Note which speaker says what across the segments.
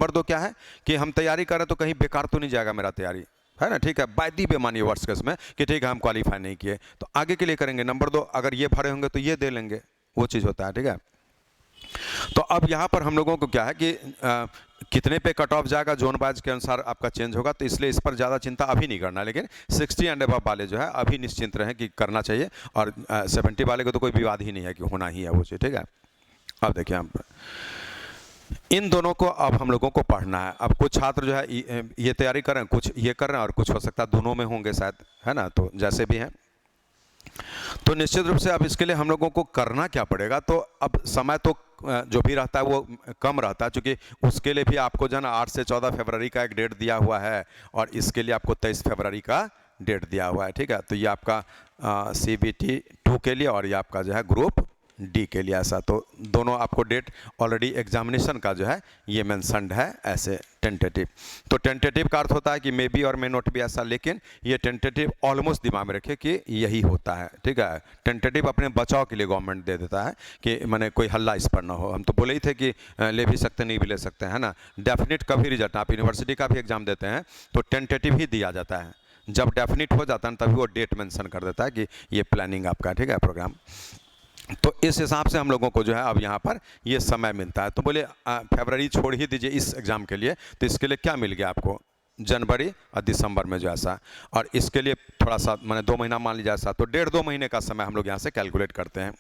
Speaker 1: Number 2 क्या है कि हम तैयारी करें तो कहीं बेकार तो नहीं जाएगा मेरा तैयारी, है ना, ठीक है। बाय दी बेमानी वर्ष केस में कि ठीक है हम क्वालिफाई नहीं किए तो आगे के लिए करेंगे। नंबर 2 अगर ये भरे होंगे तो ये दे लेंगे, वो चीज़ होता है, ठीक है। तो अब यहाँ पर हम लोगों को क्या है कि कितने पे कट ऑफ जाएगा जोन वाइज के अनुसार आपका चेंज होगा, तो इसलिए इस पर ज़्यादा चिंता अभी नहीं करना। लेकिन 60 एंड अबव वाले जो है अभी निश्चिंत रहें कि करना चाहिए, और 70 वाले को तो कोई विवाद ही नहीं है कि होना ही है वो चीज़, ठीक है। अब देखिए हम इन दोनों को अब हम लोगों को पढ़ना है। अब कुछ छात्र जो है ये तैयारी कर रहे हैं, कुछ ये कर रहे हैं, और कुछ हो सकता है दोनों में होंगे शायद, है ना, तो जैसे भी हैं। तो निश्चित रूप से अब इसके लिए हम लोगों को करना क्या पड़ेगा, तो अब समय तो जो भी रहता है वो कम रहता है, क्योंकि उसके लिए भी आपको जो है ना 8 से 14 फरवरी का एक डेट दिया हुआ है, और इसके लिए आपको 23 फरवरी का डेट दिया हुआ है, ठीक है। तो ये आपका CBT 2 के लिए, और ये आपका जो है ग्रुप डी के लिए ऐसा। तो दोनों आपको डेट ऑलरेडी एग्जामिनेशन का जो है ये मेंशन्ड है ऐसे टेंटेटिव। तो टेंटेटिव का अर्थ होता है कि मे बी और मे नॉट बी ऐसा, लेकिन ये टेंटेटिव ऑलमोस्ट दिमाग में रखे कि यही होता है, ठीक है। टेंटेटिव अपने बचाव के लिए गवर्नमेंट दे देता है कि मैंने कोई हल्ला इस पर ना हो। हम तो बोले ही थे कि ले भी सकते नहीं भी ले सकते हैं ना। डेफिनेट कभी रिजल्ट, आप यूनिवर्सिटी का भी एग्जाम देते हैं तो टेंटेटिव ही दिया जाता है, जब डेफिनेट हो जाता है तभी वो डेट मेंशन कर देता है कि ये प्लानिंग आपका, ठीक है, प्रोग्राम। तो इस हिसाब से हम लोगों को जो है अब यहाँ पर ये समय मिलता है। तो बोले फरवरी छोड़ ही दीजिए इस एग्ज़ाम के लिए, तो इसके लिए क्या मिल गया आपको, जनवरी और दिसंबर में जो ऐसा, और इसके लिए थोड़ा सा मैंने 2 महीना मान लीजिए ऐसा, तो 1.5-2 महीने का समय हम लोग यहाँ से कैलकुलेट करते हैं।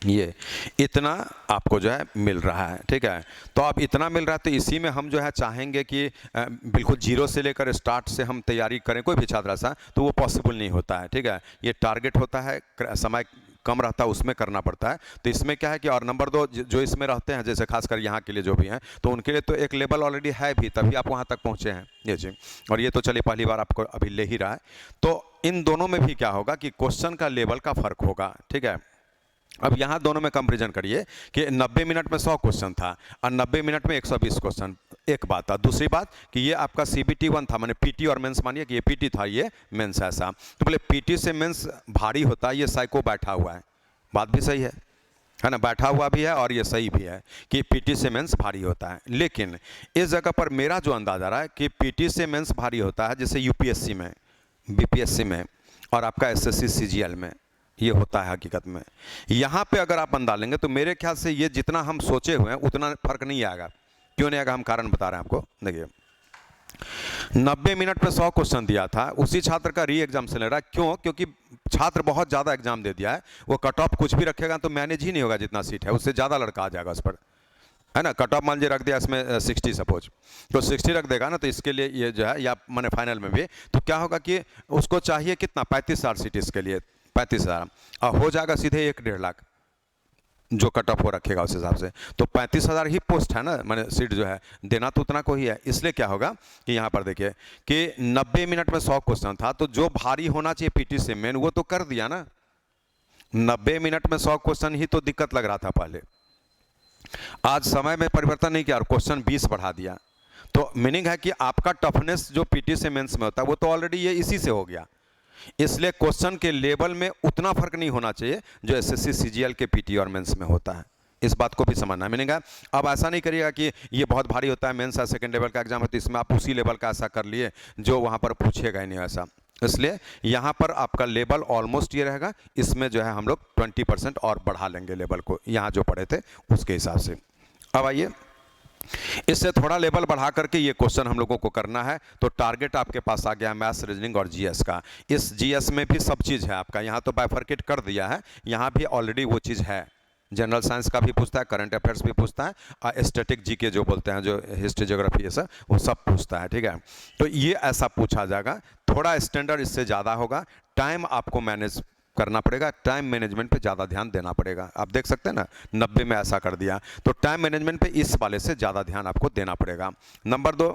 Speaker 1: ये इतना आपको जो है मिल रहा है, ठीक है। तो अब इतना मिल रहा है तो इसी में हम जो है चाहेंगे कि बिल्कुल जीरो से लेकर स्टार्ट से हम तैयारी करें कोई भी छात्र ऐसा, तो वो पॉसिबल नहीं होता है, ठीक है। ये टारगेट होता है, समय कम रहता है उसमें करना पड़ता है। तो इसमें क्या है कि और नंबर 2 जो इसमें रहते हैं, जैसे खासकर यहाँ के लिए जो भी हैं, तो उनके लिए तो एक लेवल ऑलरेडी है भी, तभी आप वहाँ तक पहुँचे हैं ये जी। और ये तो चलिए पहली बार आपको अभी ले ही रहा है। तो इन दोनों में भी क्या होगा कि क्वेश्चन का लेवल का फ़र्क होगा, ठीक है। अब यहाँ दोनों में कंपेरिजन करिए कि 90 मिनट में 100 क्वेश्चन था और 90 मिनट में 120 क्वेश्चन, एक बात था। दूसरी बात कि ये आपका CBT 1 था, मैंने PT और मेंस मानिए कि ये PT था, ये मेंस ऐसा। तो बोले PT से मेंस भारी होता है, ये साइको बैठा हुआ है, बात भी सही है ना, बैठा हुआ भी है और ये सही भी है कि PT से मेंस भारी होता है। लेकिन इस जगह पर मेरा जो अंदाज़ आ रहा है कि PT से मेंस भारी होता है जैसे UPSC में, BPSC में और आपका SSC CGL में ये होता है हकीकत में। यहाँ पे अगर आप अंदाज लेंगे तो मेरे ख्याल से ये जितना हम सोचे हुए हैं उतना फर्क नहीं आएगा। क्यों नहीं आएगा, हम कारण बता रहे हैं आपको। देखिए 90 मिनट में 100 क्वेश्चन दिया था, उसी छात्र का री एग्जाम से ले रहा है। क्यों? क्योंकि छात्र बहुत ज़्यादा एग्जाम दे दिया है, वो कट ऑफ कुछ भी रखेगा तो मैनेज ही नहीं होगा, जितना सीट है उससे ज़्यादा लड़का आ जाएगा उस पर, है ना। कट ऑफ मान लीजिए रख दिया इसमें 60 सपोज, तो 60 रख देगा ना, तो इसके लिए ये जो है, या मैंने फाइनल में भी, तो क्या होगा कि उसको चाहिए कितना 35,000 सीट, इसके लिए 35,000 और हो जाएगा सीधे 1-1.5 लाख जो कट ऑफ हो रखेगा उस हिसाब से। तो 35,000 ही पोस्ट है ना, मैंने सीट जो है देना तो उतना को ही है। इसलिए क्या होगा कि यहाँ पर देखिए कि 90 मिनट में 100 क्वेश्चन था, तो जो भारी होना चाहिए PT से मेन वो तो कर दिया ना। 90 मिनट में 100 क्वेश्चन ही तो दिक्कत लग रहा था पहले, आज समय में परिवर्तन नहीं किया और क्वेश्चन 20 बढ़ा दिया। तो मीनिंग है कि आपका टफनेस जो PT से मेंस में होता है वो तो ऑलरेडी ये इसी से हो गया। इसलिए क्वेश्चन के लेवल में उतना फर्क नहीं होना चाहिए जो SSC CGL के PT और मेंस में होता है। इस बात को भी समझना है। मीनिंग है अब ऐसा नहीं करिएगा कि ये बहुत भारी होता है, मेंस है, सेकंड लेवल का एग्जाम है, तो इसमें आप उसी लेवल का ऐसा कर लिए जो वहाँ पर पूछेगा ही नहीं ऐसा। इसलिए यहाँ पर आपका लेवल ऑलमोस्ट ये रहेगा, इसमें जो है हम लोग 20% और बढ़ा लेंगे लेवल को, यहाँ जो पढ़े थे उसके हिसाब से। अब आइए इससे थोड़ा लेवल बढ़ा करके ये क्वेश्चन हम लोगों को करना है। तो टारगेट आपके पास आ गया मैथ्स, रीजनिंग और GS का। इस GS में भी सब चीज़ है आपका, यहाँ तो बाइफर्केट कर दिया है, यहाँ भी ऑलरेडी वो चीज़ है। जनरल साइंस का भी पूछता है, करंट अफेयर्स भी पूछता है, और स्टैटिक GK जो बोलते हैं, जो हिस्ट्री ज्योग्राफी ये सब, वो सब पूछता है, ठीक है। तो ये ऐसा पूछा जाएगा, थोड़ा स्टैंडर्ड इससे ज़्यादा होगा। टाइम आपको मैनेज करना पड़ेगा, टाइम मैनेजमेंट पे ज़्यादा ध्यान देना पड़ेगा। आप देख सकते हैं ना 90 में ऐसा कर दिया, तो टाइम मैनेजमेंट पे इस वाले से ज़्यादा ध्यान आपको देना पड़ेगा। नंबर 2,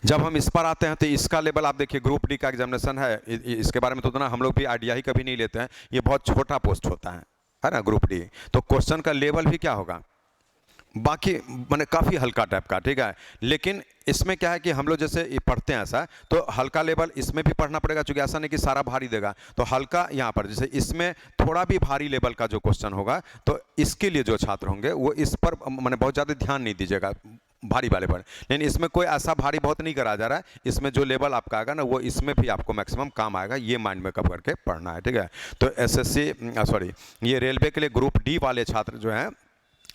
Speaker 1: जब हम इस पर आते हैं तो इसका लेवल आप देखिए, ग्रुप डी का एग्जामिनेशन है, इसके बारे में तो उतना हम लोग भी आइडिया ही कभी नहीं लेते हैं, ये बहुत छोटा पोस्ट होता है ना ग्रुप डी। तो क्वेश्चन का लेवल भी क्या होगा, बाकी मैंने काफ़ी हल्का टाइप का, ठीक है। लेकिन इसमें क्या है कि हम लोग जैसे पढ़ते हैं ऐसा, तो हल्का लेवल इसमें भी पढ़ना पड़ेगा, क्योंकि ऐसा नहीं कि सारा भारी देगा। तो हल्का यहाँ पर जैसे इसमें थोड़ा भी भारी लेवल का जो क्वेश्चन होगा, तो इसके लिए जो छात्र होंगे वो इस पर मैंने बहुत ज़्यादा ध्यान नहीं दीजिएगा, भारी वाले पर। लेकिन इसमें कोई ऐसा भारी बहुत नहीं करा जा रहा है, इसमें जो लेवल आपका आएगा ना वो इसमें भी आपको मैक्सिमम काम आएगा, ये माइंड में कब करके पढ़ना है, ठीक है। तो एसएससी सॉरी ये रेलवे के लिए ग्रुप डी वाले छात्र जो हैं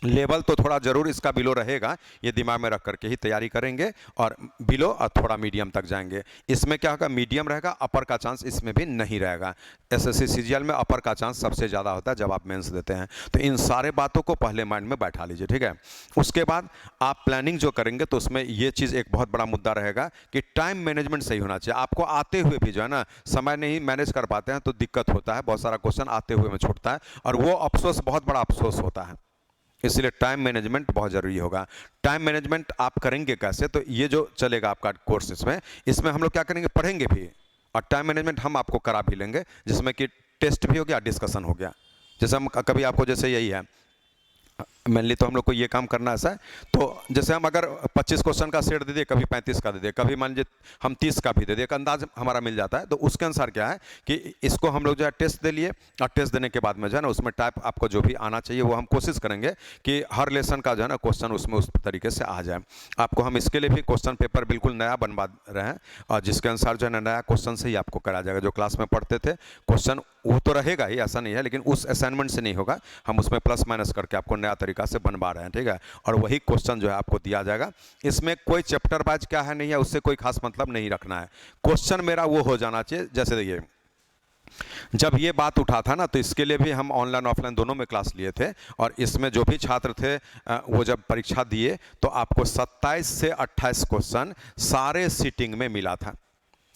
Speaker 1: लेवल तो थोड़ा जरूर इसका बिलो रहेगा, ये दिमाग में रख करके ही तैयारी करेंगे, और बिलो और थोड़ा मीडियम तक जाएंगे। इसमें क्या होगा, मीडियम रहेगा, अपर का चांस इसमें भी नहीं रहेगा। एसएससी सीजीएल में अपर का चांस सबसे ज़्यादा होता है जब आप मेंस देते हैं। तो इन सारे बातों को पहले माइंड में बैठा लीजिए, ठीक है। उसके बाद आप प्लानिंग जो करेंगे तो उसमें ये चीज़ एक बहुत बड़ा मुद्दा रहेगा कि टाइम मैनेजमेंट सही होना चाहिए। आपको आते हुए भी जो है ना समय नहीं मैनेज कर पाते हैं तो दिक्कत होता है, बहुत सारा क्वेश्चन आते हुए में छूटता है, और वो अफसोस बहुत बड़ा अफसोस होता है। इसलिए टाइम मैनेजमेंट बहुत ज़रूरी होगा। टाइम मैनेजमेंट आप करेंगे कैसे, तो ये जो चलेगा आपका कोर्स इसमें हम लोग क्या करेंगे, पढ़ेंगे भी और टाइम मैनेजमेंट हम आपको करा भी लेंगे, जिसमें कि टेस्ट भी हो गया, डिस्कशन हो गया। जैसे हम कभी आपको जैसे यही है मेनली तो हम लोग को ये काम करना ऐसा है, तो जैसे हम अगर 25 क्वेश्चन का सेट दे दिए, कभी 35 का दे दिए, कभी मान लीजिए हम 30 का भी दे दिए, एक अंदाज हमारा मिल जाता है। तो उसके अनुसार क्या है कि इसको हम लोग जो है टेस्ट दे लिए, और टेस्ट देने के बाद में जो है ना उसमें टाइप आपको जो भी आना चाहिए वो हम कोशिश करेंगे कि हर लेसन का जो है ना क्वेश्चन उसमें उस तरीके से आ जाए। आपको हम इसके लिए भी क्वेश्चन पेपर बिल्कुल नया बनवा रहे हैं, और जिसके अनुसार जो है ना नया क्वेश्चन से ही आपको कराया जाएगा। जो क्लास में पढ़ते थे क्वेश्चन वो तो रहेगा ही, ऐसा नहीं है, लेकिन उस असाइनमेंट से नहीं होगा, हम उसमें प्लस माइनस करके आपको नया तरीका से बनवा रहे हैं, ठीक है। और वही क्वेश्चन जो है आपको दिया जाएगा। इसमें कोई चैप्टर वाइज क्या है नहीं है उससे कोई खास मतलब नहीं रखना है। क्वेश्चन मेरा वो हो जाना चाहिए, जैसे देखिए जब ये बात उठा था ना तो इसके लिए भी हम ऑनलाइन ऑफलाइन दोनों में क्लास लिए थे, और इसमें जो भी छात्र थे वो जब परीक्षा दिए तो आपको 27 से 28 क्वेश्चन सारे सीटिंग में मिला था,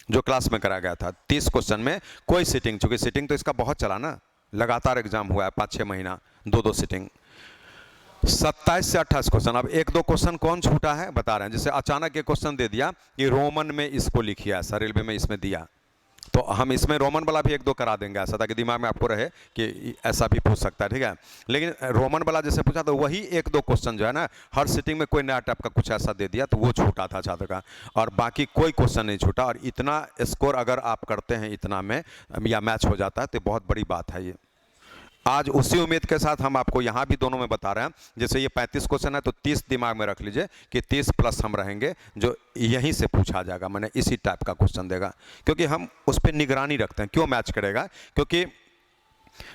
Speaker 1: जो क्लास में कराया गया था। 30 क्वेश्चन में कोई सीटिंग, चूंकि सीटिंग तो इसका बहुत चला ना, लगातार एग्जाम हुआ है 5-6 महीना, 2-2 सीटिंग, 27 से 28 क्वेश्चन। अब 1-2 क्वेश्चन कौन छूटा है बता रहे हैं। जैसे अचानक एक क्वेश्चन दे दिया कि रोमन में इसको लिखिए, ऐसा रेलवे में इसमें दिया, तो हम इसमें रोमन वाला भी 1-2 करा देंगे ऐसा, ताकि दिमाग में आपको रहे कि ऐसा भी पूछ सकता है, ठीक है। लेकिन रोमन वाला जैसे पूछा तो वही 1-2 क्वेश्चन जो है ना हर सीटिंग में कोई नया टाइप का कुछ ऐसा दे दिया तो वो छूटा था छात्र का, और बाकी कोई क्वेश्चन नहीं छूटा। और इतना स्कोर अगर आप करते हैं इतना में या मैच हो जाता है तो बहुत बड़ी बात है ये। आज उसी उम्मीद के साथ हम आपको यहाँ भी दोनों में बता रहे हैं। जैसे ये 35 क्वेश्चन है तो 30 दिमाग में रख लीजिए कि 30 प्लस हम रहेंगे जो यहीं से पूछा जाएगा, मैंने इसी टाइप का क्वेश्चन देगा, क्योंकि हम उस पर निगरानी रखते हैं। क्यों मैच करेगा, क्योंकि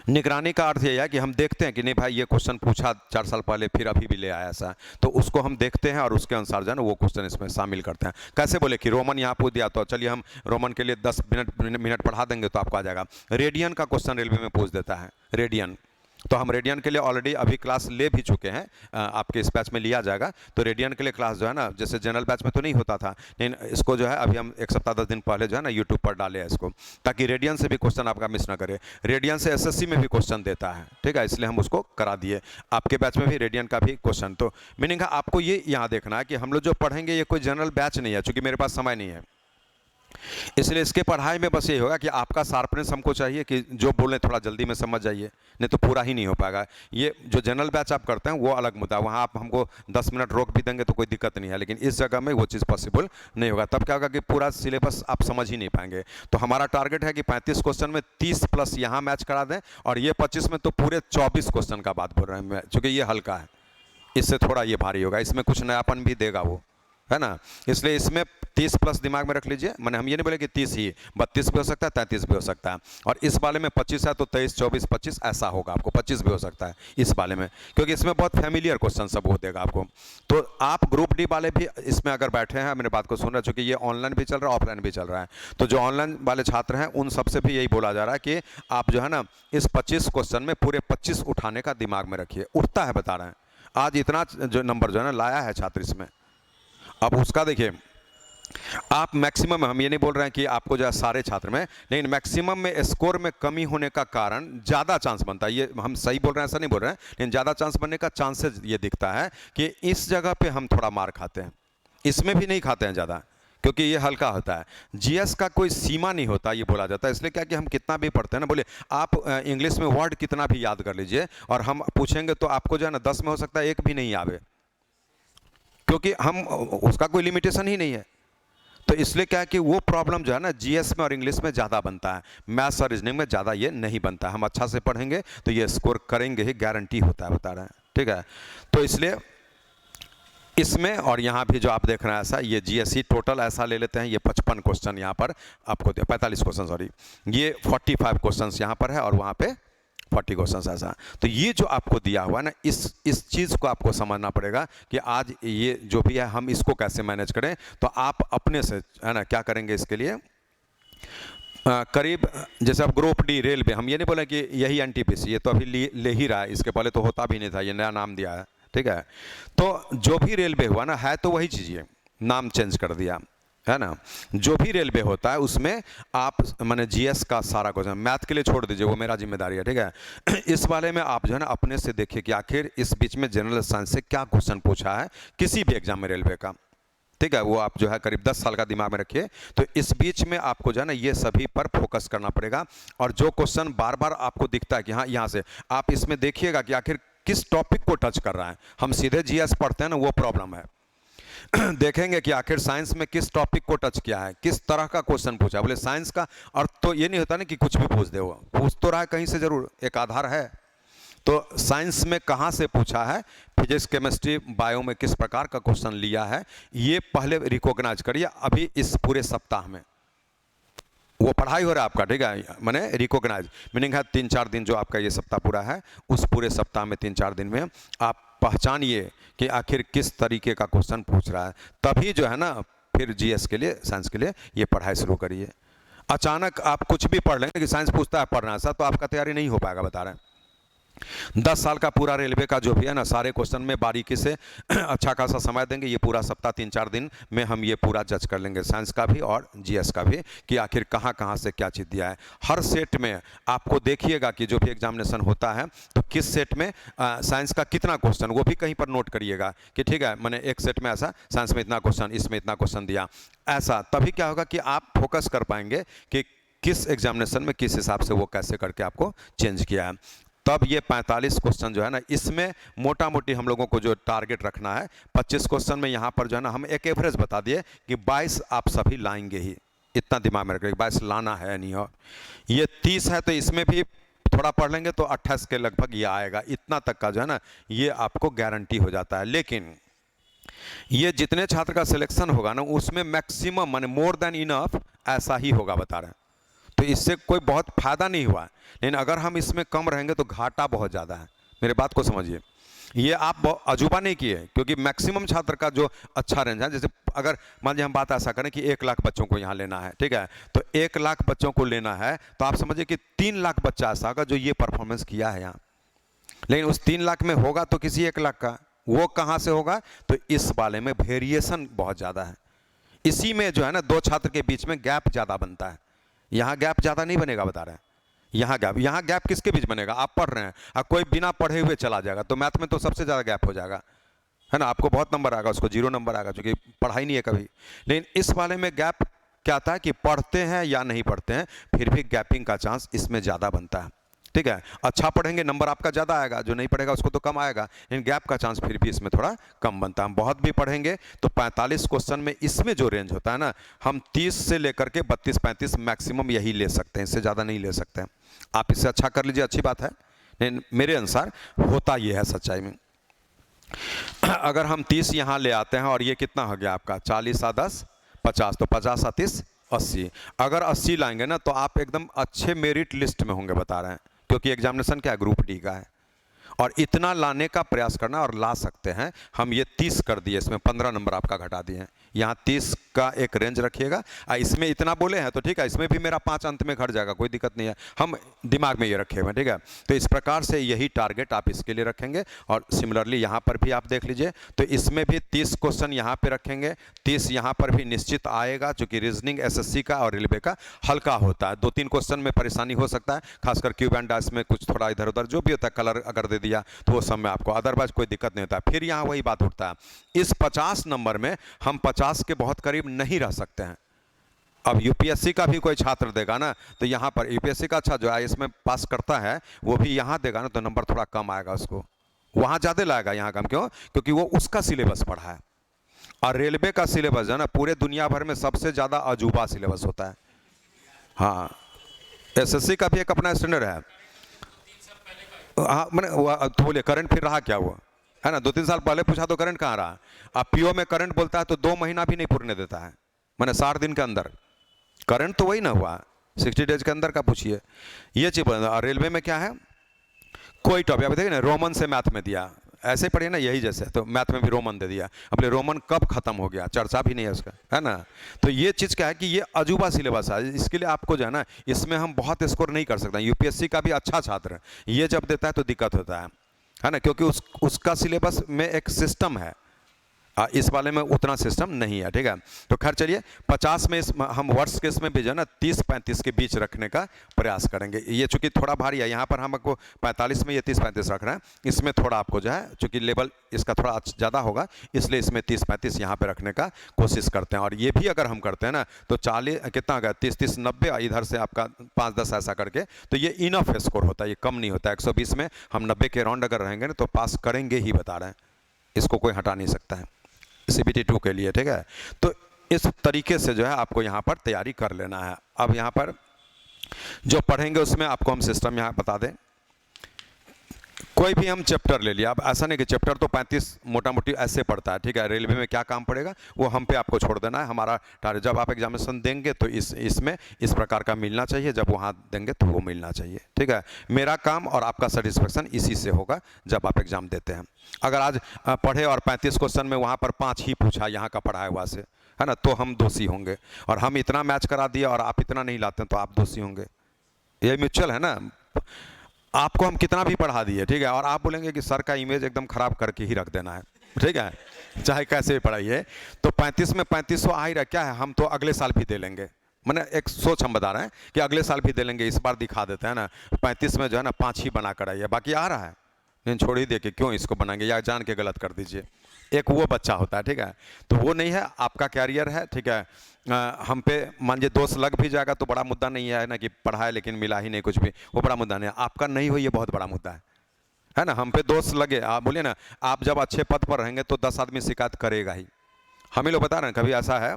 Speaker 1: निगरानी का अर्थ यह है कि हम देखते हैं कि नहीं भाई ये क्वेश्चन पूछा 4 साल पहले फिर अभी भी ले आया ऐसा, तो उसको हम देखते हैं और उसके अनुसार जो है ना वो क्वेश्चन इसमें शामिल करते हैं। कैसे बोले कि रोमन यहाँ पूछ दिया तो चलिए हम रोमन के लिए 10 मिनट पढ़ा देंगे तो आपको आ जाएगा। रेडियन का क्वेश्चन रेलवे में पूछ देता है, रेडियन, तो हम रेडियन के लिए ऑलरेडी अभी क्लास ले भी चुके हैं, आपके इस बैच में लिया जाएगा। तो रेडियन के लिए क्लास जो है ना जैसे जनरल बैच में तो नहीं होता था, लेकिन इसको जो है अभी हम 1 सप्ताह 10 दिन पहले जो है ना यूट्यूब पर डाले हैं इसको, ताकि रेडियन से भी क्वेश्चन आपका मिस ना करे। रेडियन से एसएससी में भी क्वेश्चन देता है, ठीक है, इसलिए हम उसको करा दिए। आपके बैच में भी रेडियन का भी क्वेश्चन, तो मीनिंग आपको ये यहाँ देखना है कि हम लोग जो पढ़ेंगे ये कोई जनरल बैच नहीं है, चूँकि मेरे पास समय नहीं है, इसलिए इसके पढ़ाई में बस ये होगा कि आपका शार्पनेस हमको चाहिए कि जो बोलें थोड़ा जल्दी में समझ जाइए, नहीं तो पूरा ही नहीं हो पाएगा। ये जो जनरल बैच आप करते हैं वो अलग मुद्दा है, वहाँ आप हमको 10 मिनट रोक भी देंगे तो कोई दिक्कत नहीं है, लेकिन इस जगह में वो चीज़ पॉसिबल नहीं होगा। तब क्या होगा कि पूरा सिलेबस आप समझ ही नहीं पाएंगे। तो हमारा टारगेट है कि 35 क्वेश्चन में 30 प्लस यहाँ मैच करा दें, और ये 25 में तो पूरे 24 क्वेश्चन का बात बोल रहे हैं, चूँकि ये हल्का है, इससे थोड़ा ये भारी होगा, इसमें कुछ नयापन भी देगा वो, है ना। इसलिए इसमें 30 प्लस दिमाग में रख लीजिए, मैंने हम ये नहीं बोले कि 30 ही, 32 भी हो सकता है, 33 भी हो सकता है, और इस वाले में 25 है तो 23, 24, 25 ऐसा होगा, आपको 25 भी हो सकता है इस वाले में, क्योंकि इसमें बहुत फैमिलियर क्वेश्चन सब हो देगा आपको। तो आप ग्रुप डी वाले भी इसमें अगर बैठे हैं मेरे बात को सुन रहे हैं, चूँकि ये ऑनलाइन भी चल रहा है ऑफलाइन भी चल रहा है, तो जो ऑनलाइन वाले छात्र हैं उन सबसे भी यही बोला जा रहा है कि आप जो है ना इस 25 क्वेश्चन में पूरे 25 उठाने का दिमाग में रखिए। उठता है बता रहे हैं, आज इतना जो नंबर जो है ना लाया है छात्र इसमें, अब उसका देखिए आप मैक्सिमम, हम ये नहीं बोल रहे हैं कि आपको जो है सारे छात्र में, लेकिन मैक्सिमम में स्कोर में कमी होने का कारण ज़्यादा चांस बनता है, ये हम सही बोल रहे हैं ऐसा नहीं बोल रहे हैं, लेकिन ज़्यादा चांस बनने का चांसेस ये दिखता है कि इस जगह पे हम थोड़ा मार खाते हैं, इसमें भी नहीं खाते हैं ज़्यादा, क्योंकि ये हल्का होता है। जीएस का कोई सीमा नहीं होता ये बोला जाता है, इसलिए क्या कि हम कितना भी पढ़ते हैं ना, बोले आप इंग्लिश में वर्ड कितना भी याद कर लीजिए और हम पूछेंगे तो आपको जो है ना 10 में हो सकता है 1 भी नहीं आवे, क्योंकि हम उसका कोई लिमिटेशन ही नहीं है। तो इसलिए क्या है कि वो प्रॉब्लम जो है ना जीएस में और इंग्लिश में ज़्यादा बनता है, मैथ्स और रीजनिंग में ज़्यादा ये नहीं बनता है। हम अच्छा से पढ़ेंगे तो ये स्कोर करेंगे ही, गारंटी होता है, बता रहे हैं, ठीक है। तो इसलिए इसमें और यहाँ भी जो आप देख रहे हैं ऐसा, ये जीएससी टोटल ऐसा ले लेते हैं, ये 55 क्वेश्चन यहाँ पर आपको 45 क्वेश्चन, सॉरी, ये 45 क्वेश्चन यहाँ पर है और वहाँ पे 40 क्वेश्चन ऐसा। तो ये जो आपको दिया हुआ है ना, इस चीज़ को आपको समझना पड़ेगा कि आज ये जो भी है हम इसको कैसे मैनेज करें। तो आप अपने से है ना क्या करेंगे इसके लिए, करीब जैसे अब ग्रुप डी रेलवे, हम ये नहीं बोले कि यही एनटीपीसी, ये तो अभी ले ही रहा है, इसके पहले तो होता भी नहीं था, ये नया नाम दिया है, ठीक है। तो जो भी रेलवे हुआ ना, है तो वही चीज़, ये नाम चेंज कर दिया है ना। जो भी रेलवे होता है उसमें आप माने जीएस का सारा क्वेश्चन, मैथ के लिए छोड़ दीजिए, वो मेरा जिम्मेदारी है, ठीक है। इस वाले में आप जो है ना अपने से देखिए कि आखिर इस बीच में जनरल साइंस से क्या क्वेश्चन पूछा है किसी भी एग्जाम में रेलवे का, ठीक है। वो आप जो है करीब 10 साल का दिमाग में रखिए। तो इस बीच में आपको जो है ना ये सभी पर फोकस करना पड़ेगा। और जो क्वेश्चन बार बार आपको दिखता है कि हाँ यहाँ से, आप इसमें देखिएगा कि आखिर किस टॉपिक को टच कर रहा है। हम सीधे जीएस पढ़ते हैं ना, वो प्रॉब्लम है। देखेंगे कि आखिर साइंस में किस टॉपिक को टच किया है, किस तरह का क्वेश्चन पूछा। बोले साइंस का अर्थ तो ये नहीं होता ना कि कुछ भी पूछ दे, वो पूछ तो रहा है कहीं से, जरूर एक आधार है। तो साइंस में कहाँ से पूछा है, फिजिक्स केमिस्ट्री बायो में किस प्रकार का क्वेश्चन लिया है, ये पहले रिकॉग्नाइज करिए। अभी इस पूरे सप्ताह में वो पढ़ाई हो रहा है आपका, ठीक है, मैंने रिकॉग्नाइज मीनिंग है 3-4 दिन जो आपका ये सप्ताह पूरा है, उस पूरे सप्ताह में 3-4 दिन में आप पहचानिए कि आखिर किस तरीके का क्वेश्चन पूछ रहा है। तभी जो है ना फिर जीएस के लिए, साइंस के लिए ये पढ़ाई शुरू करिए। अचानक आप कुछ भी पढ़ लेंगे कि साइंस पूछता है पढ़ना, ऐसा तो आपका तैयारी नहीं हो पाएगा, बता रहे हैं। 10 साल का पूरा रेलवे का जो भी है ना सारे क्वेश्चन में बारीकी से अच्छा खासा समय देंगे। ये पूरा सप्ताह 3-4 दिन में हम ये पूरा जज कर लेंगे, साइंस का भी और जीएस का भी, कि आखिर कहाँ कहाँ से क्या चीज़ दिया है। हर सेट में आपको देखिएगा कि जो भी एग्जामिनेशन होता है तो किस सेट में साइंस का कितना क्वेश्चन, वो भी कहीं पर नोट करिएगा कि ठीक है मैंने एक सेट में ऐसा साइंस में इतना क्वेश्चन, इसमें इतना क्वेश्चन दिया, ऐसा। तभी क्या होगा कि आप फोकस कर पाएंगे कि किस एग्जामिनेशन में किस हिसाब से वो कैसे करके आपको चेंज किया है। तब ये 45 क्वेश्चन जो है ना, इसमें मोटा मोटी हम लोगों को जो टारगेट रखना है 25 क्वेश्चन में, यहाँ पर जो है ना हम एक एवरेज बता दिए कि 22 आप सभी लाएंगे ही, इतना दिमाग में रखें, 22 लाना है नहीं। और ये 30 है तो इसमें भी थोड़ा पढ़ लेंगे तो 28 के लगभग ये आएगा, इतना तक का जो है ना ये आपको गारंटी हो जाता है। लेकिन ये जितने छात्र का सिलेक्शन होगा ना उसमें मैक्सिमम माने मोर देन इनफ ऐसा ही होगा, बता रहे हैं। तो इससे कोई बहुत फायदा नहीं हुआ, लेकिन अगर हम इसमें कम रहेंगे तो घाटा बहुत ज़्यादा है। मेरे बात को समझिए, ये आप अजूबा नहीं किए, क्योंकि मैक्सिमम छात्र का जो अच्छा रेंज है, जैसे अगर मान लीजिए हम बात ऐसा करें कि 1 लाख बच्चों को यहाँ लेना है, ठीक है, तो 1 लाख बच्चों को लेना है तो आप समझिए कि 3 लाख बच्चा ऐसा होगा जो ये परफॉर्मेंस किया है यहाँ। लेकिन उस 3 लाख में होगा तो किसी 1 लाख का, वो कहाँ से होगा? तो इस वाले में वेरिएशन बहुत ज़्यादा है, इसी में जो है ना 2 छात्र के बीच में गैप ज़्यादा बनता है। यहाँ गैप ज़्यादा नहीं बनेगा, बता रहे हैं। यहाँ गैप किसके बीच बनेगा? आप पढ़ रहे हैं और कोई बिना पढ़े हुए चला जाएगा तो मैथ में तो सबसे ज़्यादा गैप हो जाएगा, है ना। आपको बहुत नंबर आएगा, उसको 0 नंबर आएगा, क्योंकि पढ़ाई नहीं है कभी। लेकिन इस वाले में गैप क्या आता है कि पढ़ते हैं या नहीं पढ़ते हैं, फिर भी गैपिंग का चांस इसमें ज़्यादा बनता है, ठीक है। अच्छा पढ़ेंगे नंबर आपका ज़्यादा आएगा, जो नहीं पढ़ेगा उसको तो कम आएगा, लेकिन गैप का चांस फिर भी इसमें थोड़ा कम बनता है। बहुत भी पढ़ेंगे तो 45 क्वेश्चन में इसमें जो रेंज होता है ना, हम 30 से लेकर के 32-35 मैक्सिमम यही ले सकते हैं, इससे ज़्यादा नहीं ले सकते हैं। आप इससे अच्छा कर लीजिए, अच्छी बात है, लेकिन मेरे अनुसार होता ये है सच्चाई में। अगर हम 30 यहाँ ले आते हैं और ये कितना हो गया आपका 40 और 10 50, तो 50 और 30 80। अगर 80 लाएंगे ना तो आप एकदम अच्छे मेरिट लिस्ट में होंगे, बता रहे हैं, क्योंकि एग्जामिनेशन क्या है, ग्रुप डी का है। और इतना लाने का प्रयास करना, और ला सकते हैं हम। ये 30 कर दिए, इसमें 15 नंबर आपका घटा दिए हैं। यहाँ 30 का एक रेंज रखिएगा। इसमें इतना बोले हैं तो ठीक है, इसमें भी मेरा 5 अंत में घट जाएगा, कोई दिक्कत नहीं है, हम दिमाग में ये रखे हुए, ठीक है। तो इस प्रकार से यही टारगेट आप इसके लिए रखेंगे। और सिमिलरली यहाँ पर भी आप देख लीजिए, तो इसमें भी 30 क्वेश्चन यहाँ पे रखेंगे, 30 यहाँ पर भी निश्चित आएगा, चूँकि रीजनिंग एसएससी का और रेलवे का हल्का होता है। 2-3 क्वेश्चन में परेशानी हो सकता है, खासकर क्यूब एंड डाइस में कुछ थोड़ा इधर उधर जो भी होता है, कलर अगर दे दिया तो वो सब में आपको, अदरवाइज कोई दिक्कत नहीं होता। फिर यहाँ वही बात उठता है, इस 50 नंबर में हम 50 के बहुत करीब नहीं रह सकते हैं। अब यूपीएससी का भी कोई छात्र देगा ना, तो यहाँ पर यूपीएससी का अच्छा जो है इसमें पास करता है, वो भी यहाँ देगा ना तो नंबर थोड़ा कम आएगा, उसको वहाँ ज़्यादा लाएगा, यहाँ कम। क्यों? क्योंकि वो उसका सिलेबस पढ़ा है। और रेलवे का सिलेबस है ना पूरे दुनिया भर में सबसे ज़्यादा अजूबा सिलेबस होता है। हाँ, एसएससी का भी एक अपना स्टैंडर्ड है। हाँ, मैंने तो बोले करंट फिर रहा क्या हुआ? है ना। 2-3 साल पहले पूछा तो करंट कहाँ रहा। अब पीओ में करंट बोलता है तो 2 महीना भी नहीं पूरने देता है, मैंने 60 दिन के अंदर करंट तो वही ना हुआ, 60 डेज के अंदर का पूछिए। ये चीज। और रेलवे में क्या है, कोई टॉपिक अभी देखिए ना, रोमन से मैथ में दिया, ऐसे पढ़िए ना यही जैसे, तो मैथ में भी रोमन दे दिया। अब रोमन कब खत्म हो गया, चर्चा भी नहीं है उसका, है ना। तो ये चीज़ क्या है कि ये अजूबा सिलेबस है, इसके लिए आपको जो है ना, इसमें हम बहुत स्कोर नहीं कर सकते। यूपीएससी का भी अच्छा छात्र ये जब देता है तो दिक्कत होता है ना, क्योंकि उसका सिलेबस में एक सिस्टम है, इस वाले में उतना सिस्टम नहीं है, ठीक है। तो खैर चलिए, 50 में हम वर्स्ट केस में भी जो है ना 30-35 के बीच रखने का प्रयास करेंगे। ये चूंकि थोड़ा भारी है, यहाँ पर हमको 45 में ये 30-35 रख रहे हैं, इसमें थोड़ा आपको जो है चूंकि लेवल इसका थोड़ा ज़्यादा होगा, इसलिए इसमें 30-35 यहाँ पर रखने का कोशिश करते हैं। और ये भी अगर हम करते हैं ना तो 40 कितना होगा, 30-30 90, इधर से आपका 5-10 ऐसा करके, तो ये इनफ स्कोर होता है, ये कम नहीं होता है। 120 में हम 90 के राउंड अगर रहेंगे ना तो पास करेंगे ही, बता रहे हैं, इसको कोई हटा नहीं सकता है CBT 2 के लिए, ठीक है। तो इस तरीके से जो है आपको यहाँ पर तैयारी कर लेना है। अब यहाँ पर जो पढ़ेंगे उसमें आपको हम सिस्टम यहाँ बता दें। कोई भी हम चैप्टर ले लिया, अब ऐसा नहीं कि चैप्टर तो 35 मोटा मोटी ऐसे पढ़ता है, ठीक है। रेलवे में क्या काम पड़ेगा वो हम पे आपको छोड़ देना है, हमारा टारगेट। जब आप एग्जामिनेशन देंगे तो इसमें इस प्रकार का मिलना चाहिए, जब वहाँ देंगे तो वो मिलना चाहिए, ठीक है। मेरा काम और आपका सेटिस्फेक्शन इसी से होगा जब आप एग्जाम देते हैं। अगर आज पढ़े और 35 क्वेश्चन में वहाँ पर 5 ही पूछा यहाँ का पढ़ा है हुआ से, है ना, तो हम दोषी होंगे। और हम इतना मैच करा दिया और आप इतना नहीं लाते हैं तो आप दोषी होंगे। ये म्यूचुअल है ना, आपको हम कितना भी पढ़ा दिए, ठीक है, और आप बोलेंगे कि सर का इमेज एकदम खराब करके ही रख देना है, ठीक है, चाहे कैसे भी पढ़ाइए। तो 35 में 3500 आ ही रहा, क्या है, हम तो अगले साल भी दे लेंगे। मैंने एक सोच हम बता रहे हैं कि अगले साल भी दे लेंगे, इस बार दिखा देते हैं ना। 35 में जो है ना 5 ही बना कर आइए, बाकी आ रहा है, नहीं छोड़ ही दे के क्यों इसको बनाएंगे, या जान के गलत कर दीजिए। एक वो बच्चा होता है, ठीक है, तो वो नहीं है, आपका कैरियर है, ठीक है। हम पे मान लीजिए दोष लग भी जाएगा तो बड़ा मुद्दा नहीं है ना, कि पढ़ा है लेकिन मिला ही नहीं कुछ भी, वो बड़ा मुद्दा नहीं है। आपका नहीं हो ये बहुत बड़ा मुद्दा है ना। हम पे दोष लगे, आप बोलिए ना, आप जब अच्छे पद पर रहेंगे तो 10 आदमी शिकायत करेगा ही। हम ही लोग बता रहे हैं, कभी ऐसा है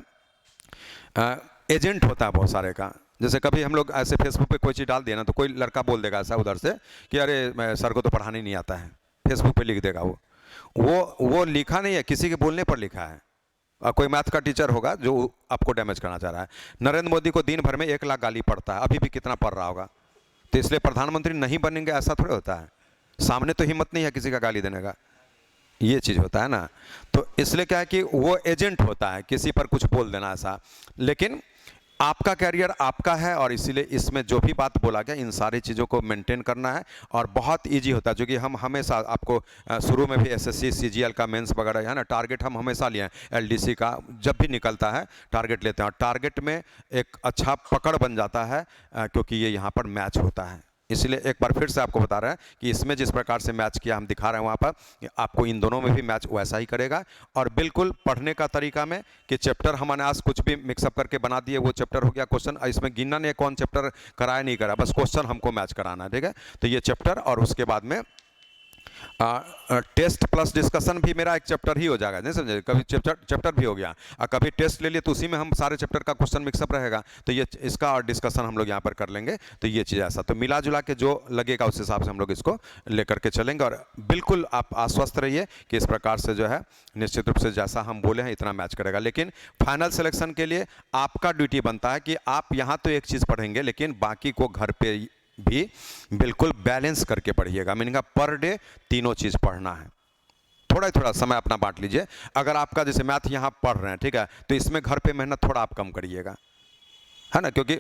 Speaker 1: एजेंट होता है बहुत सारे का, जैसे कभी हम लोग ऐसे फेसबुक पे कोई चीज़ डाल दिया ना तो कोई लड़का बोल देगा ऐसा उधर से कि अरे सर को तो पढ़ाने नहीं आता है, फेसबुक पे लिख देगा। वो लिखा नहीं है, किसी के बोलने पर लिखा है। और कोई मैथ का टीचर होगा जो आपको डैमेज करना चाह रहा है। नरेंद्र मोदी को दिन भर में 1 लाख गाली पड़ता है, अभी भी कितना पढ़ रहा होगा, तो इसलिए प्रधानमंत्री नहीं बनेंगे ऐसा थोड़ा होता है। सामने तो हिम्मत नहीं है किसी का गाली देने का, ये चीज़ होता है ना। तो इसलिए क्या है कि वो एजेंट होता है, किसी पर कुछ बोल देना ऐसा। लेकिन आपका कैरियर आपका है, और इसीलिए इसमें जो भी बात बोला गया इन सारी चीज़ों को मेंटेन करना है, और बहुत इजी होता है। क्योंकि हम हमेशा आपको शुरू में भी एसएससी CGL का मेंस वगैरह है ना, टारगेट हम हमेशा लिए हैं। LDC का जब भी निकलता है टारगेट लेते हैं, और टारगेट में एक अच्छा पकड़ बन जाता है, क्योंकि ये यहाँ पर मैच होता है। इसलिए एक बार फिर से आपको बता रहे हैं कि इसमें जिस प्रकार से मैच किया हम दिखा रहे हैं वहाँ पर, आपको इन दोनों में भी मैच वैसा ही करेगा। और बिल्कुल पढ़ने का तरीका में कि चैप्टर हमने आज कुछ भी मिक्सअप करके बना दिए, वो चैप्टर हो गया क्वेश्चन, इसमें गिनना नहीं कौन चैप्टर कराया नहीं करा, बस क्वेश्चन हमको मैच कराना है, ठीक है। तो ये चैप्टर, और उसके बाद में टेस्ट प्लस डिस्कशन भी मेरा एक चैप्टर ही हो जाएगा, नहीं समझे, कभी चैप्टर भी हो गया, और कभी टेस्ट ले लिए तो उसी में हम सारे चैप्टर का क्वेश्चन मिक्सअप रहेगा, तो ये इसका और डिस्कशन हम लोग यहाँ पर कर लेंगे। तो ये चीज़ ऐसा, तो मिला जुला के जो लगेगा उस हिसाब से हम लोग इसको लेकर के चलेंगे। और बिल्कुल आप आश्वस्त रहिए कि इस प्रकार से जो है निश्चित रूप से जैसा हम बोले हैं इतना मैच करेगा। लेकिन फाइनल सिलेक्शन के लिए आपका ड्यूटी बनता है कि आप यहाँ तो एक चीज़ पढ़ेंगे, लेकिन बाकी को घर पे भी बिल्कुल बैलेंस करके पढ़िएगा। मीनिंग पर डे तीनों चीज़ पढ़ना है, थोड़ा समय अपना बांट लीजिए। अगर आपका जैसे मैथ यहाँ पढ़ रहे हैं, ठीक है, तो इसमें घर पे मेहनत थोड़ा आप कम करिएगा, है ना, क्योंकि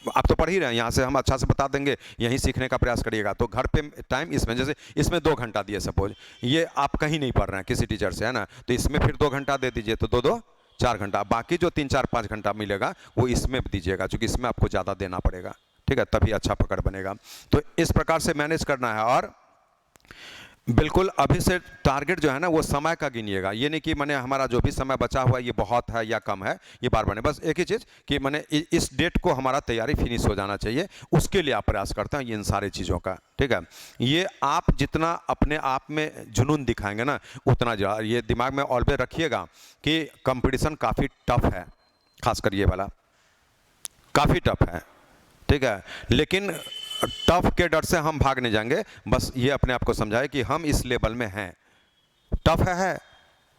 Speaker 1: आप तो पढ़ ही रहे हैं, यहाँ से हम अच्छा से बता देंगे, यहीं सीखने का प्रयास करिएगा। तो घर पे टाइम इसमें, जैसे इसमें 2 घंटा दिए सपोज, ये आप कहीं नहीं पढ़ रहे हैं किसी टीचर से, है ना, तो इसमें फिर 2 घंटा दे दीजिए, तो 2-2 4 घंटा, बाकी जो 3-4-5 घंटा मिलेगा वो इसमें दीजिएगा, क्योंकि इसमें आपको ज़्यादा देना पड़ेगा, ठीक है, तभी अच्छा पकड़ बनेगा। तो इस प्रकार से मैनेज करना है। और बिल्कुल अभी से टारगेट जो है ना वो समय का गिनिएगा, ये नहीं कि मैंने हमारा जो भी समय बचा हुआ है ये बहुत है या कम है, ये बार बार नहीं, बस एक ही चीज़ कि मैंने इस डेट को हमारा तैयारी फिनिश हो जाना चाहिए, उसके लिए आप प्रयास करते हैं इन सारी चीज़ों का, ठीक है। ये आप जितना अपने आप में जुनून दिखाएंगे ना उतना ज़्यादा, ये दिमाग में ऑलवेज रखिएगा कि कंपटीशन काफ़ी टफ है, खासकर ये वाला काफ़ी टफ है, ठीक है। लेकिन टफ के डर से हम भाग नहीं जाएंगे, बस ये अपने आप को समझाए कि हम इस लेवल में हैं, टफ है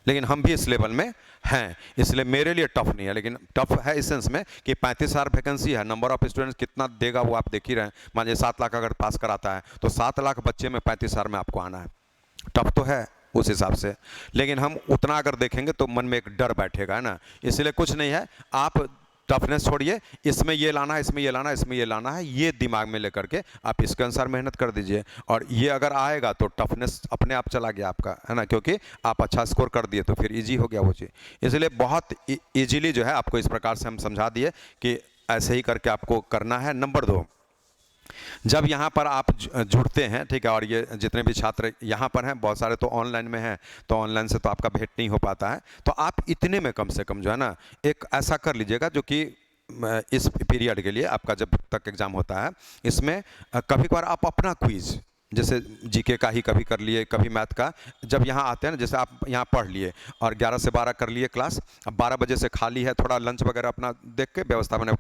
Speaker 1: लेकिन हम भी इस लेवल में हैं, इसलिए मेरे लिए टफ नहीं है, लेकिन टफ है इस सेंस में कि 35,000 वैकेंसी है, नंबर ऑफ स्टूडेंट्स कितना देगा वो आप देख ही रहे हैं। मान लीजिए 7 लाख अगर पास कराता है तो 7 लाख बच्चे में 35,000 में आपको आना है, टफ तो है उस हिसाब से, लेकिन हम उतना अगर देखेंगे तो मन में एक डर बैठेगा, है ना। इसलिए कुछ नहीं है, आप टफनेस छोड़िए, इसमें ये लाना है, इसमें ये लाना है, इसमें ये लाना है, ये दिमाग में लेकर के आप इसके अनुसार मेहनत कर दीजिए, और ये अगर आएगा तो टफनेस अपने आप चला गया आपका, है ना, क्योंकि आप अच्छा स्कोर कर दिए तो फिर इजी हो गया वो चीज़। इसलिए बहुत ईजिली जो है आपको इस प्रकार से हम समझा दिए कि ऐसे ही करके आपको करना है। नंबर 2, जब यहाँ पर आप जुड़ते हैं, ठीक है, और ये जितने भी छात्र यहाँ पर हैं, बहुत सारे तो ऑनलाइन में हैं, तो ऑनलाइन से तो आपका भेंट नहीं हो पाता है, तो आप इतने में कम से कम जो है ना एक ऐसा कर लीजिएगा जो कि इस पीरियड के लिए आपका जब तक एग्ज़ाम होता है, इसमें कभी कभार आप अपना क्विज़, जैसे जीके का ही कभी कर लिए, कभी मैथ का, जब यहाँ आते हैं ना, जैसे आप यहाँ पढ़ लिए और 11 से 12 कर लिए क्लास, अब 12 बजे से खाली है, थोड़ा लंच वगैरह अपना देख के व्यवस्था मैंने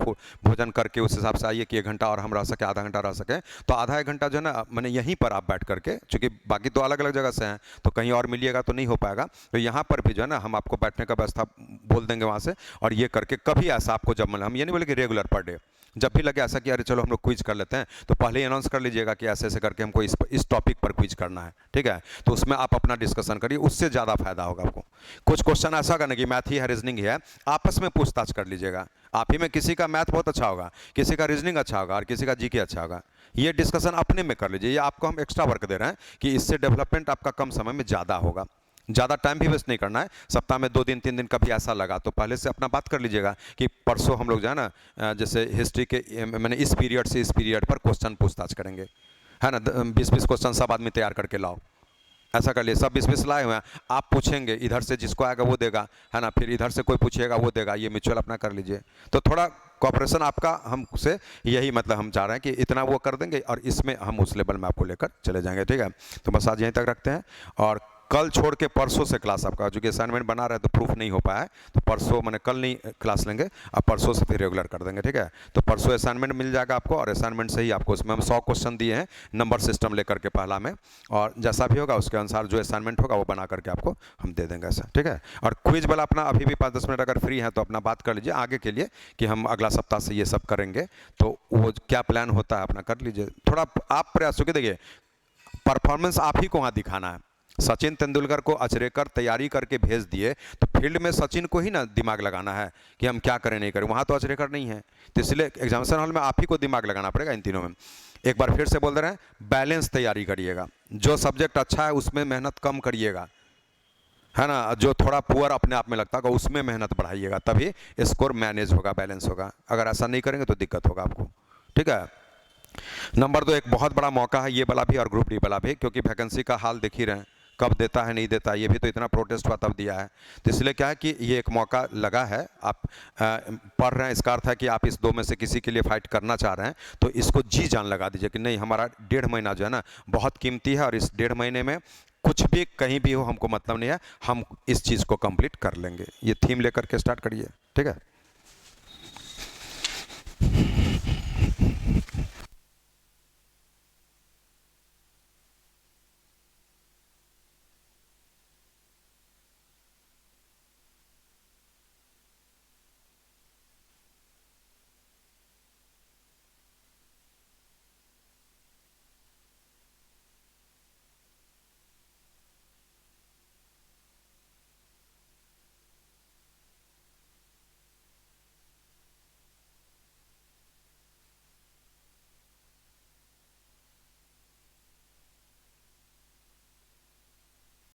Speaker 1: भोजन करके उस हिसाब से आइए कि 1 घंटा और हम रह सके, आधा घंटा रह सके, तो आधा 1 घंटा जो है ना मैंने यहीं पर आप बैठ करके, चूँकि बाकी तो अलग अलग जगह से हैं तो कहीं और मिलिएगा तो नहीं हो पाएगा, तो यहाँ पर भी जो है ना हम आपको बैठने का व्यवस्था बोल देंगे वहाँ से, और ये करके कभी ऐसा आपको जब मिले, हम ये नहीं बोले कि रेगुलर पर डे, जब भी लगे ऐसा कि अरे चलो हम लोग क्विज कर लेते हैं, तो पहले ही अनाउंस कर लीजिएगा कि ऐसे ऐसे करके हमको इस टॉपिक पर क्विज करना है, ठीक है, तो उसमें आप अपना डिस्कशन करिए, उससे ज़्यादा फायदा होगा आपको। कुछ क्वेश्चन ऐसा करना कि मैथ ही है, रीजनिंग ही है, आपस में पूछताछ कर लीजिएगा, आप ही में किसी का मैथ बहुत अच्छा होगा, किसी का रीजनिंग अच्छा होगा और किसी का जीके अच्छा होगा, ये डिस्कशन अपने में कर लीजिए। ये आपको हम एक्स्ट्रा वर्क दे रहे हैं कि इससे डेवलपमेंट आपका कम समय में ज़्यादा होगा, ज़्यादा टाइम भी वेस्ट नहीं करना है। सप्ताह में 2 दिन 3 दिन कभी ऐसा लगा तो पहले से अपना बात कर लीजिएगा कि परसों हम लोग जो है ना जैसे हिस्ट्री के मैंने इस पीरियड से इस पीरियड पर क्वेश्चन पूछताछ करेंगे, है ना, 20-20 क्वेश्चन सब आदमी तैयार करके लाओ, ऐसा कर लिए, सब 20-20 लाए हुए हैं, आप पूछेंगे, इधर से जिसको आएगा वो देगा, है ना, फिर इधर से कोई पूछेगा वो देगा, ये म्यूचुअल अपना कर लीजिए, तो थोड़ा कॉपरेशन आपका हमसे यही मतलब हम चाह रहे हैं कि इतना वो कर देंगे और इसमें हम उस लेवल में आपको लेकर चले जाएंगे, ठीक है। तो बस आज यहीं तक रखते हैं, और कल छोड़ के परसों से क्लास आपका, जो कि असाइनमेंट बना रहे हैं तो प्रूफ नहीं हो पाया है, तो परसों मैंने कल नहीं क्लास लेंगे, अब परसों से फिर रेगुलर कर देंगे, ठीक है। तो परसों असाइनमेंट मिल जाएगा आपको, और असाइनमेंट से ही आपको, उसमें हम 100 क्वेश्चन दिए हैं नंबर सिस्टम लेकर के पहला में, और जैसा भी होगा उसके अनुसार जो असाइनमेंट होगा वो बना करके आपको हम दे देंगे ऐसा, ठीक है। और क्विज वाला अपना अभी भी 5-10 मिनट अगर फ्री है तो अपना बात कर लीजिए आगे के लिए कि हम अगला सप्ताह से ये सब करेंगे, तो वो क्या प्लान होता है अपना कर लीजिए, थोड़ा आप प्रयास क्योंकि देखिए परफॉर्मेंस आप ही को वहाँ दिखाना है। सचिन तेंदुलकर को अचरेकर तैयारी करके भेज दिए, तो फील्ड में सचिन को ही ना दिमाग लगाना है कि हम क्या करें नहीं करें, वहाँ तो अचरेकर नहीं है, तो इसलिए एग्जामिनेशन हॉल में आप ही को दिमाग लगाना पड़ेगा इन तीनों में। एक बार फिर से बोल दे रहे हैं, बैलेंस तैयारी करिएगा, जो सब्जेक्ट अच्छा है उसमें मेहनत कम करिएगा, है ना, जो थोड़ा पुअर अपने आप में लगता होगा उसमें मेहनत बढ़ाइएगा, तभी स्कोर मैनेज होगा, बैलेंस होगा, अगर ऐसा नहीं करेंगे तो दिक्कत होगा आपको, ठीक है। नंबर 2, एक बहुत बड़ा मौका है ये वाला भी और ग्रुप डी वाला भी, क्योंकि वैकेंसी का हाल देख ही रहे हैं, कब देता है नहीं देता, ये भी तो इतना प्रोटेस्ट हुआ तब दिया है, तो इसलिए क्या है कि ये एक मौका लगा है, आप पढ़ रहे हैं, इसका अर्थ है कि आप इस 2 में से किसी के लिए फाइट करना चाह रहे हैं, तो इसको जी जान लगा दीजिए कि नहीं, हमारा 1.5 महीना जो है ना बहुत कीमती है, और इस 1.5 महीने में कुछ भी कहीं भी हो हमको मतलब नहीं है, हम इस चीज़ को कंप्लीट कर लेंगे, ये थीम लेकर के स्टार्ट करिए, ठीक है।